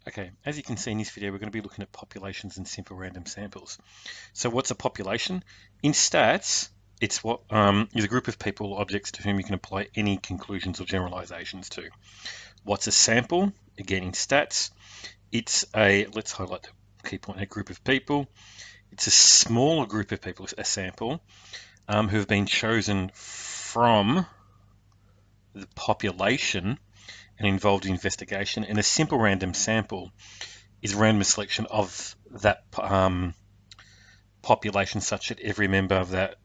Okay, as you can see in this video, we're going to be looking at populations and simple random samples. So what's a population? In stats, it's what is a group of people or objects to whom you can apply any conclusions or generalizations to. What's a sample? Again, in stats, it's let's highlight the key point, a group of people. It's a smaller group of people, a sample, who have been chosen from the population and involved in investigation. And a simple random sample is a random selection of that population such that every member of that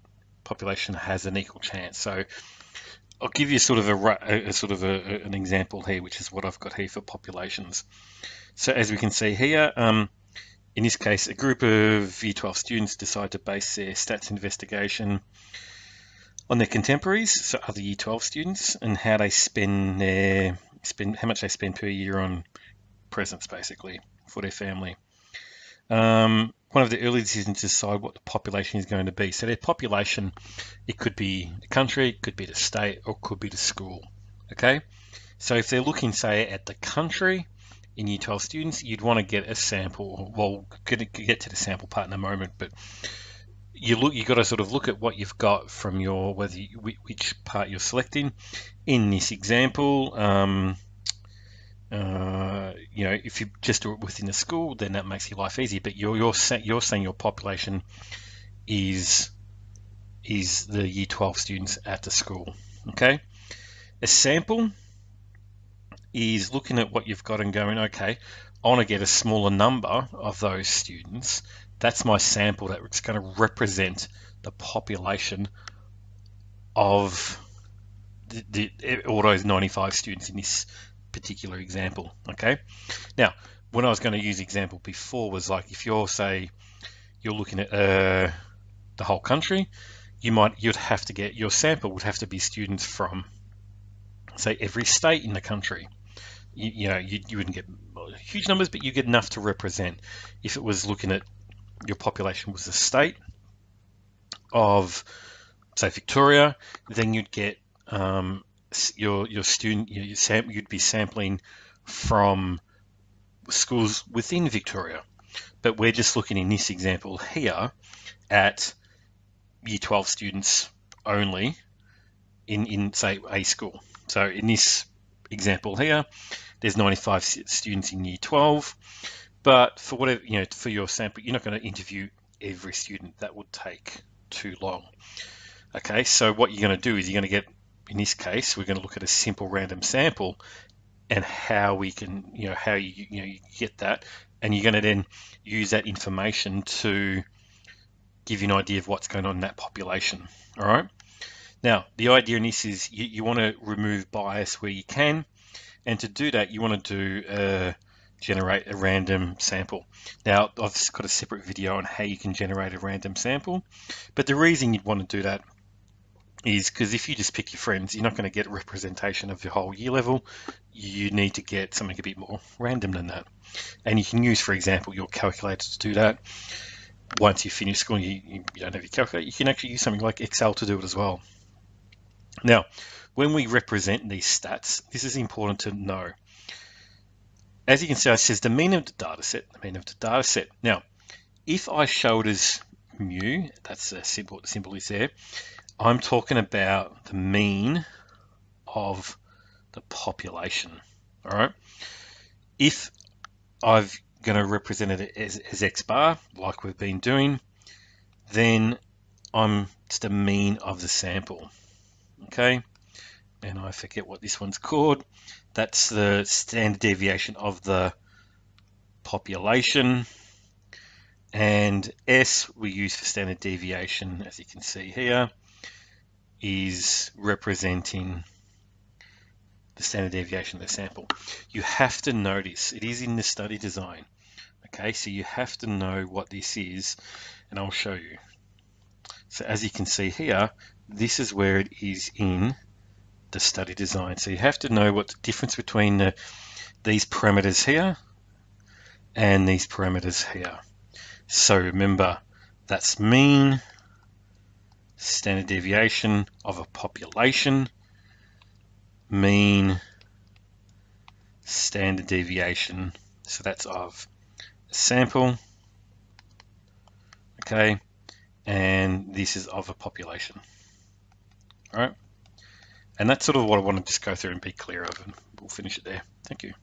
population has an equal chance. So I'll give you sort of an example here, which is what I've got here for populations. So as we can see here, in this case, a group of Year 12 students decide to base their stats investigation on their contemporaries, so other Year 12 students, and how they how much they spend per year on presents, basically, for their family. One of the early decisions to decide what the population is going to be. So their population, it could be the country, it could be the state, or it could be the school. Okay, so if they're looking, say, at the country in Year 12 students, you'd want to get a sample. Well, get to the sample part in a moment, but you got to sort of look at what you've got from your which part you're selecting. In this example, if you just do it within the school, then that makes your life easy. But you're saying your population is the Year 12 students at the school. Okay, a sample is looking at what you've got and going, okay, I want to get a smaller number of those students. That's my sample that's going to represent the population of all those 95 students in this particular example. Okay, now when I was going to use example before was like, if you're looking at the whole country, you'd have to get your sample would have to be students from, say, every state in the country. You wouldn't get huge numbers, but you get enough to represent. If it was looking at your population was a state of, say, Victoria, then you'd get your student, you'd be sampling from schools within Victoria. But we're just looking in this example here at Year 12 students only in say a school. So in this example here, there's 95 students in Year 12, but for whatever, for your sample, you're not going to interview every student. That would take too long. Okay, so what you're going to do is you're going to get, in this case, we're going to look at a simple random sample and how we can, how you get that, and you're going to then use that information to give you an idea of what's going on in that population. All right. Now, the idea in this is you want to remove bias where you can, and to do that, you want to do generate a random sample. Now, I've got a separate video on how you can generate a random sample, but the reason you'd want to do that is because if you just pick your friends, you're not going to get a representation of your whole year level. You need to get something a bit more random than that. And you can use, for example, your calculator to do that. Once you finish school and you don't have your calculator, you can actually use something like Excel to do it as well. Now, when we represent these stats, this is important to know. As you can see, it says the mean of the data set. Now, if I show it as mu, that's a symbol, the symbol is there, I'm talking about the mean of the population. All right. If I'm going to represent it as X bar, like we've been doing, then it's the mean of the sample. Okay. And I forget what this one's called. That's the standard deviation of the population. And S we use for standard deviation, as you can see here, is representing the standard deviation of the sample. You have to notice it is in the study design. Okay, so you have to know what this is, and I'll show you. So as you can see here, this is where it is in the study design. So you have to know what the difference between these parameters here and these parameters here. So remember, that's mean, standard deviation of a population, mean, standard deviation, So that's of a sample, okay, and this is of a population. All right, and that's sort of what I want to just go through and be clear of, and we'll finish it there. Thank you.